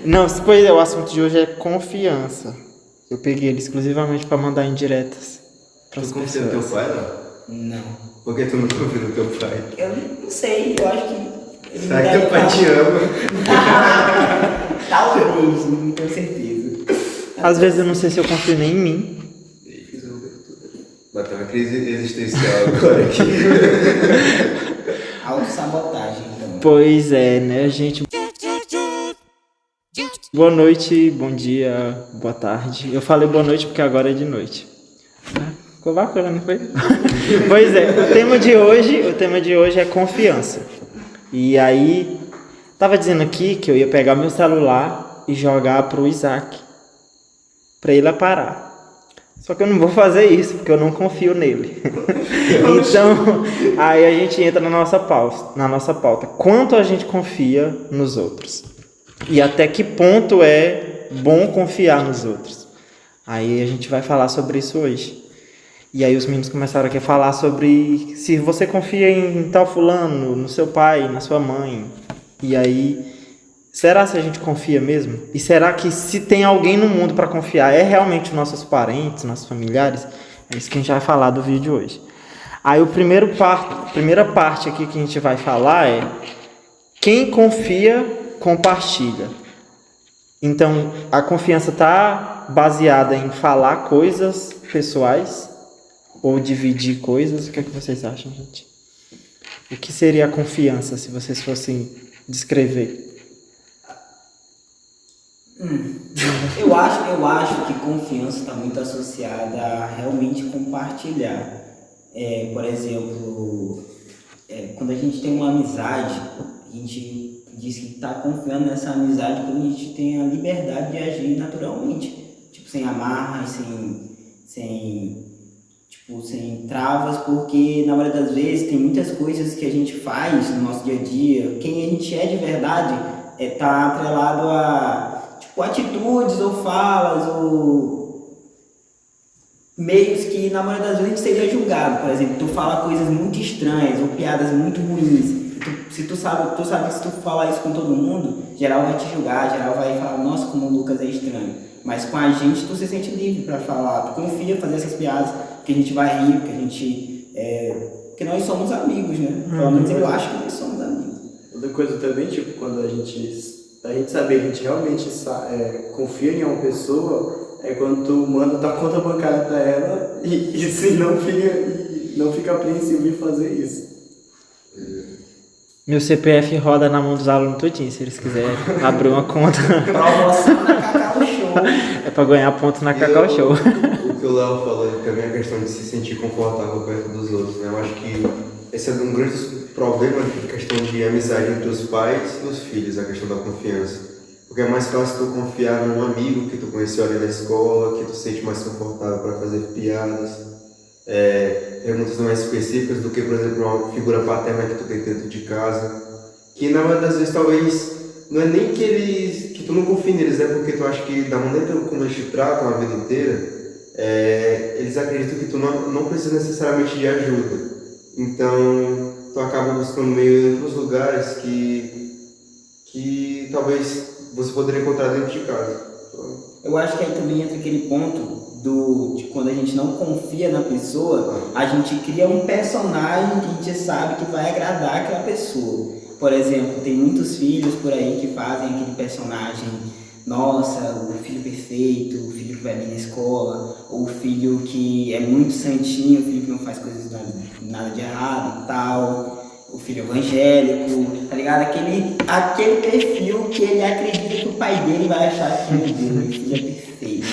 Não, pois é, o assunto de hoje é confiança. Eu peguei ele exclusivamente pra mandar indiretas pras Tu confia no teu pessoas. pai, não? Não. Por que tu não confia no teu pai? Eu não sei, eu acho que. Ele Será me que teu pai te ama? Talvez, não tenho certeza. Às vezes eu não sei se eu confio nem em mim. Bateu uma crise existencial agora aqui. Autossabotagem, então. Pois é, né, gente? Boa noite, bom dia, boa tarde. Eu falei boa noite porque agora é de noite. Ficou bacana, não foi? Pois é, o tema de hoje é confiança. E aí, tava dizendo aqui que eu ia pegar meu celular e jogar pro Isaac, pra ele parar. Só que eu não vou fazer isso, porque eu não confio nele. Então, aí a gente entra na nossa pauta. Quanto a gente confia nos outros? E até que ponto é bom confiar nos outros? Aí a gente vai falar sobre isso hoje. E aí os meninos começaram aqui a falar sobre se você confia em tal fulano, no seu pai, na sua mãe. E aí, será se a gente confia mesmo? E será que se tem alguém no mundo para confiar, é realmente nossos parentes, nossos familiares? É isso que a gente vai falar do vídeo hoje. Aí a primeira parte aqui que a gente vai falar é: quem confia, compartilha. Então, a confiança está baseada em falar coisas pessoais ou dividir coisas. O que é que vocês acham, gente? O que seria a confiança, se vocês fossem descrever? Eu acho que confiança está muito associada a realmente compartilhar. Por exemplo, quando a gente tem uma amizade, a gente diz que está confiando nessa amizade quando a gente tem a liberdade de agir naturalmente, tipo, sem amarras, sem travas, porque na maioria das vezes tem muitas coisas que a gente faz no nosso dia a dia, quem a gente é de verdade está atrelado a atitudes ou falas ou meios que na maioria das vezes seja julgado. Por exemplo, tu fala coisas muito estranhas ou piadas muito ruins. Tu sabe que se tu falar isso com todo mundo, geral vai te julgar, geral vai falar, nossa, como o Lucas é estranho. Mas com a gente tu se sente livre para falar, tu confia em fazer essas piadas, que a gente vai rir, que a gente porque nós somos amigos, né? Pelo menos eu acho que nós somos amigos. Outra coisa também, tipo, quando a gente saber que a gente realmente confia em uma pessoa, é quando tu manda tua conta bancária pra ela e se não fica apreensivo em fazer isso. Meu CPF roda na mão dos alunos todinho, se eles quiserem abrir uma conta. Promoção na Cacau Show. É pra ganhar ponto na Cacau Show. O que o Léo falou também é a questão de se sentir confortável perto dos outros, né? Eu acho que esse é um grande problema de questão de amizade entre os pais e os filhos, a questão da confiança. Porque é mais fácil tu confiar num amigo que tu conheceu ali na escola, que tu se sente mais confortável para fazer piadas, perguntas mais específicas do que, por exemplo, uma figura paterna que tu tem dentro de casa, que na maioria das vezes talvez não é nem que tu não confie neles, é porque tu acha que da maneira como eles te tratam a vida inteira, eles acreditam que tu não precisa necessariamente de ajuda. Então, tu acaba buscando meio em outros lugares que talvez você poderia encontrar dentro de casa. Eu acho que aí também entra aquele ponto de quando a gente não confia na pessoa, a gente cria um personagem que a gente sabe que vai agradar aquela pessoa. Por exemplo, tem muitos filhos por aí que fazem aquele personagem, nossa, o filho perfeito, o filho que vai bem na escola, ou o filho que é muito santinho, o filho que não faz coisas nada de errado e tal, o filho evangélico, tá ligado? Aquele perfil que ele acredita que o pai dele vai achar que o filho é perfeito.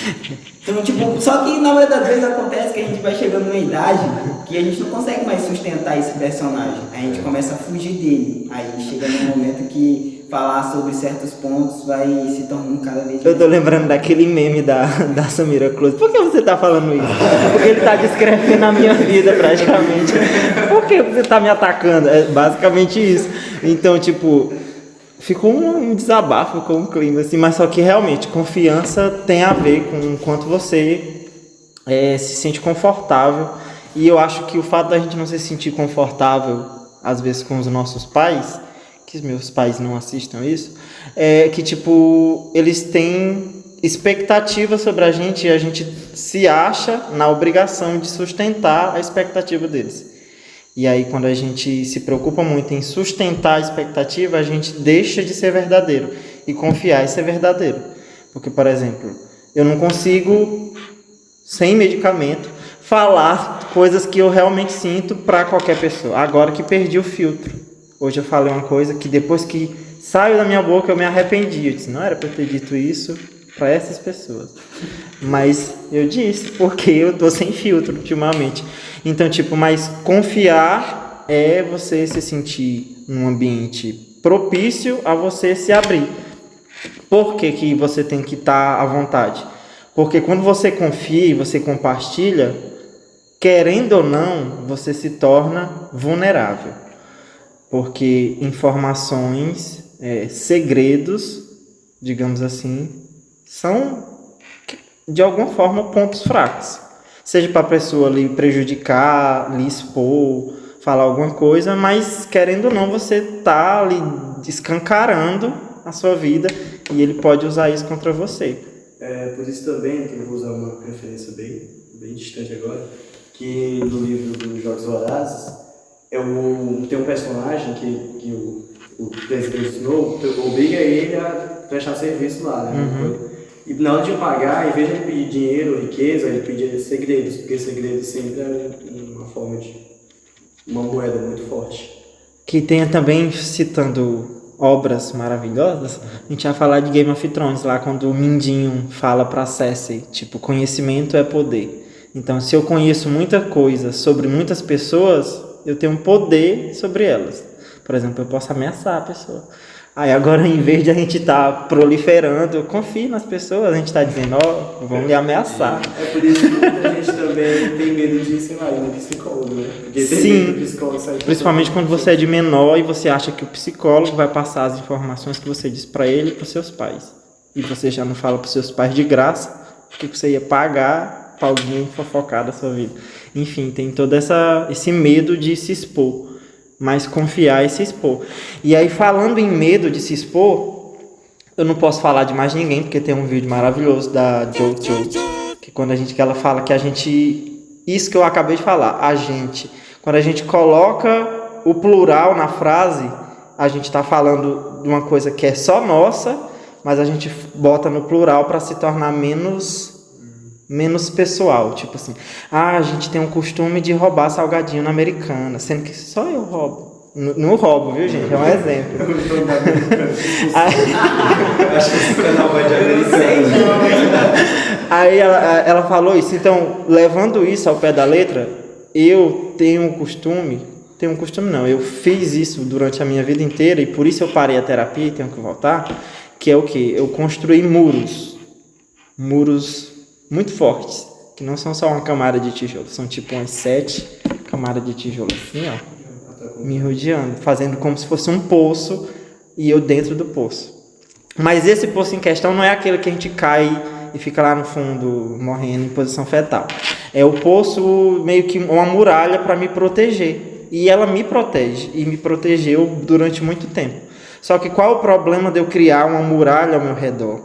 Então, tipo, só que na maioria das vezes acontece que a gente vai chegando numa idade que a gente não consegue mais sustentar esse personagem. A gente começa a fugir dele. Aí chega num momento que falar sobre certos pontos vai se tornando cada vez mais... Eu tô lembrando daquele meme da Samira Close. Por que você tá falando isso? Porque ele tá descrevendo a minha vida praticamente. Por que você tá me atacando? É basicamente isso. Então, tipo, ficou um desabafo, ficou um clima assim, mas só que realmente confiança tem a ver com o quanto você se sente confortável. E eu acho que o fato da gente não se sentir confortável às vezes com os nossos pais que meus pais não assistam isso, é que, tipo, eles têm expectativa sobre a gente e a gente se acha na obrigação de sustentar a expectativa deles. E aí, quando a gente se preocupa muito em sustentar a expectativa, a gente deixa de ser verdadeiro e confiar em ser verdadeiro. Porque, por exemplo, eu não consigo, sem medicamento, falar coisas que eu realmente sinto para qualquer pessoa. Agora que perdi o filtro. Hoje eu falei uma coisa que depois que saiu da minha boca eu me arrependi. Eu disse, não era para eu ter dito isso para essas pessoas. Mas eu disse, porque eu tô sem filtro ultimamente. Então, tipo, mas confiar é você se sentir num ambiente propício a você se abrir. Por que que você tem que estar à vontade? Porque quando você confia e você compartilha, querendo ou não, você se torna vulnerável. Porque informações, segredos, digamos assim, são, de alguma forma, pontos fracos. Seja para a pessoa lhe prejudicar, lhe expor, falar alguma coisa, mas querendo ou não, você está ali escancarando a sua vida e ele pode usar isso contra você. Por isso também, que eu vou usar uma referência bem distante agora, que no livro dos Jogos Vorazes, tem um personagem que o presidente novo obriga ele a prestar serviço lá, né? Uhum. E na hora de pagar, em vez de ele pedir dinheiro, riqueza, ele pedia segredos, porque segredos sempre é uma forma de uma moeda muito forte. Que tenha também, citando obras maravilhosas, a gente vai falar de Game of Thrones, lá quando o Mindinho fala pra Cersei, tipo, conhecimento é poder. Então, se eu conheço muita coisa sobre muitas pessoas, eu tenho poder sobre elas. Por exemplo, eu posso ameaçar a pessoa. Aí agora, em vez de a gente estar proliferando, eu confio nas pessoas, a gente está dizendo, vamos lhe ameaçar. É por isso que muita gente também tem medo de, sei lá, ir no psicólogo, né? Porque sim, psicólogo principalmente quando você é de menor e você acha que o psicólogo vai passar as informações que você diz para ele e para os seus pais. E você já não fala para os seus pais de graça, porque você ia pagar para alguém fofocar da sua vida. Enfim, tem todo esse medo de se expor. Mas confiar e se expor. E aí, falando em medo de se expor, eu não posso falar de mais ninguém, porque tem um vídeo maravilhoso da Jojo, que ela fala que a gente... Isso que eu acabei de falar, a gente... Quando a gente coloca o plural na frase, a gente está falando de uma coisa que é só nossa, mas a gente bota no plural para se tornar menos pessoal, tipo assim, a gente tem um costume de roubar salgadinho na Americana, sendo que só eu roubo. Não roubo, viu, gente? É um exemplo. Acho que esse canal vai de Americana. Aí ela falou isso, então, levando isso ao pé da letra, eu eu fiz isso durante a minha vida inteira e por isso eu parei a terapia e tenho que voltar, que é o quê? Eu construí muros muito fortes, que não são só uma camada de tijolo, são tipo umas 7 camadas de tijolo assim, ó, me rodeando, fazendo como se fosse um poço e eu dentro do poço. Mas esse poço em questão não é aquele que a gente cai e fica lá no fundo morrendo em posição fetal. É o poço meio que uma muralha para me proteger. E ela me protege e me protegeu durante muito tempo. Só que qual o problema de eu criar uma muralha ao meu redor?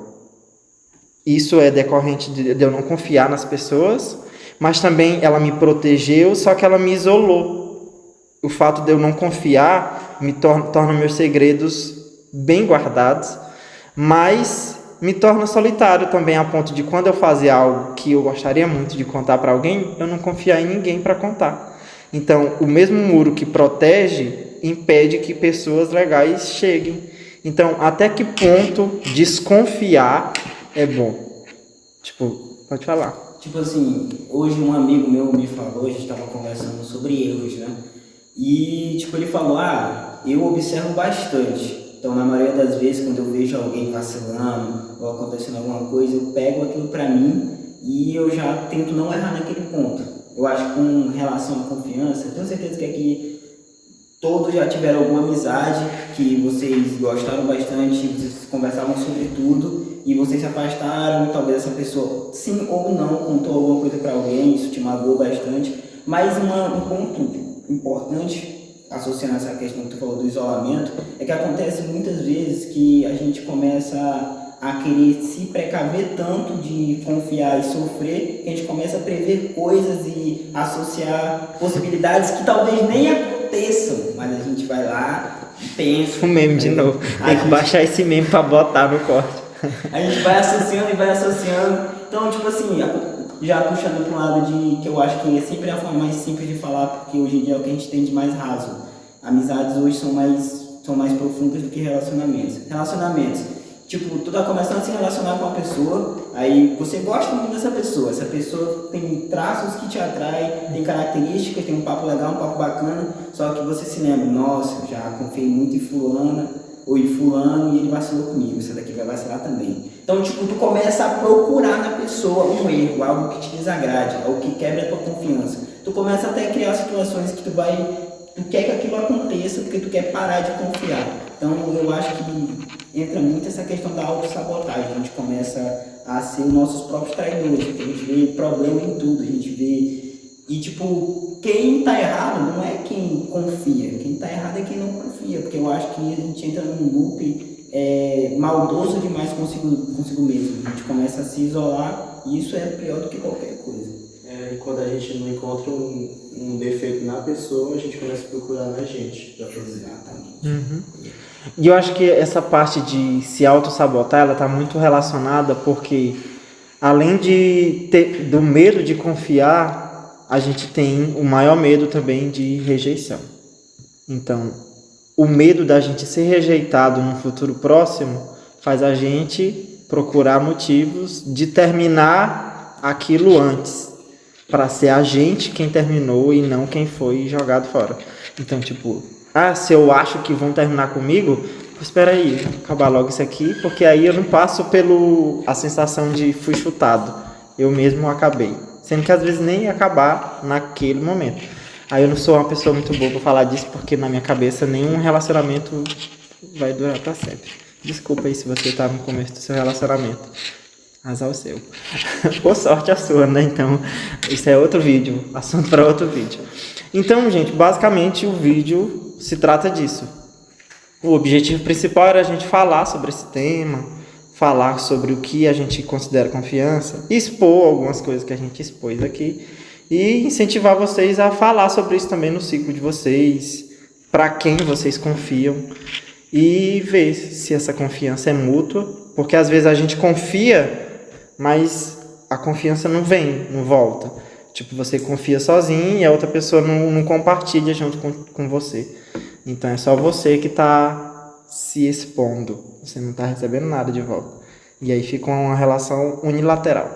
Isso é decorrente de eu não confiar nas pessoas, mas também ela me protegeu, só que ela me isolou. O fato de eu não confiar me torna meus segredos bem guardados, mas me torna solitário também, a ponto de quando eu fazer algo que eu gostaria muito de contar para alguém, eu não confiar em ninguém para contar. Então, o mesmo muro que protege impede que pessoas legais cheguem. Então, até que ponto desconfiar é bom? Tipo, pode falar. Tipo assim, hoje um amigo meu me falou, a gente estava conversando sobre erros, né? E tipo, ele falou, eu observo bastante. Então, na maioria das vezes, quando eu vejo alguém vacilando ou acontecendo alguma coisa, eu pego aquilo pra mim e eu já tento não errar naquele ponto. Eu acho que com relação à confiança, eu tenho certeza que aqui todos já tiveram alguma amizade que vocês gostaram bastante, vocês conversavam sobre tudo e vocês se afastaram e talvez essa pessoa, sim ou não, contou alguma coisa para alguém, isso te magoou bastante. Mas um ponto importante associando essa questão que tu falou do isolamento, é que acontece muitas vezes que a gente começa a querer se precaver tanto de confiar e sofrer, que a gente começa a prever coisas e associar possibilidades que talvez nem aconteçam, mas a gente vai lá e pensa. O meme de novo. Tem que baixar esse meme pra botar no corte. A gente vai associando e vai associando. Então, tipo assim, já puxando para um lado de que eu acho que é sempre a forma mais simples de falar, porque hoje em dia é o que a gente tem de mais raso. Amizades hoje são mais profundas do que relacionamentos. Tipo, tu tá começando a se relacionar com uma pessoa, aí você gosta muito dessa pessoa, essa pessoa tem traços que te atraem, tem características, tem um papo legal, um papo bacana, só que você se lembra, nossa, eu já confiei muito em fulana ou em fulano e ele vacilou comigo, esse daqui vai vacilar também. Então, tipo, tu começa a procurar na pessoa um erro, algo que te desagrade, algo que quebra a tua confiança. Tu começa até a criar situações que tu quer que aquilo aconteça porque tu quer parar de confiar. Então, eu acho que entra muito essa questão da autossabotagem. A gente começa a ser os nossos próprios traidores, porque a gente vê problema em tudo, a gente vê... E, tipo, quem tá errado não é quem confia, quem tá errado é quem não confia, porque eu acho que a gente entra num loop maldoso demais consigo mesmo. A gente começa a se isolar e isso é pior do que qualquer coisa. E quando a gente não encontra um defeito na pessoa, a gente começa a procurar na gente. Exatamente. Uhum. E eu acho que essa parte de se auto-sabotar, ela está muito relacionada porque, além do medo de confiar, a gente tem o maior medo também de rejeição. Então, o medo da gente ser rejeitado no futuro próximo faz a gente procurar motivos de terminar aquilo antes, para ser a gente quem terminou e não quem foi jogado fora. Então, tipo... se eu acho que vão terminar comigo, espera aí, vou acabar logo isso aqui, porque aí eu não passo a sensação de fui chutado, eu mesmo acabei, sendo que às vezes nem ia acabar naquele momento. Aí eu não sou uma pessoa muito boa para falar disso, porque na minha cabeça nenhum relacionamento vai durar para sempre. Desculpa aí se você tá no começo do seu relacionamento, azar o seu. Por sorte a sua, né? Então, isso é outro vídeo, assunto para outro vídeo. Então, gente, basicamente o vídeo se trata disso. O objetivo principal era a gente falar sobre esse tema, falar sobre o que a gente considera confiança, expor algumas coisas que a gente expôs aqui e incentivar vocês a falar sobre isso também no ciclo de vocês, para quem vocês confiam e ver se essa confiança é mútua, porque às vezes a gente confia, mas a confiança não vem, não volta. Tipo, você confia sozinho e a outra pessoa não compartilha junto com você. Então é só você que está se expondo. Você não está recebendo nada de volta. E aí fica uma relação unilateral.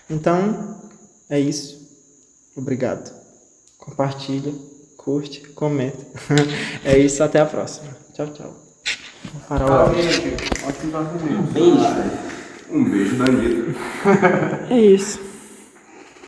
Então, é isso. Obrigado. Compartilha, curte, comenta. É isso, até a próxima. Tchau, tchau. Vou parar o áudio. Beijo. Um beijo da Anitta. É isso.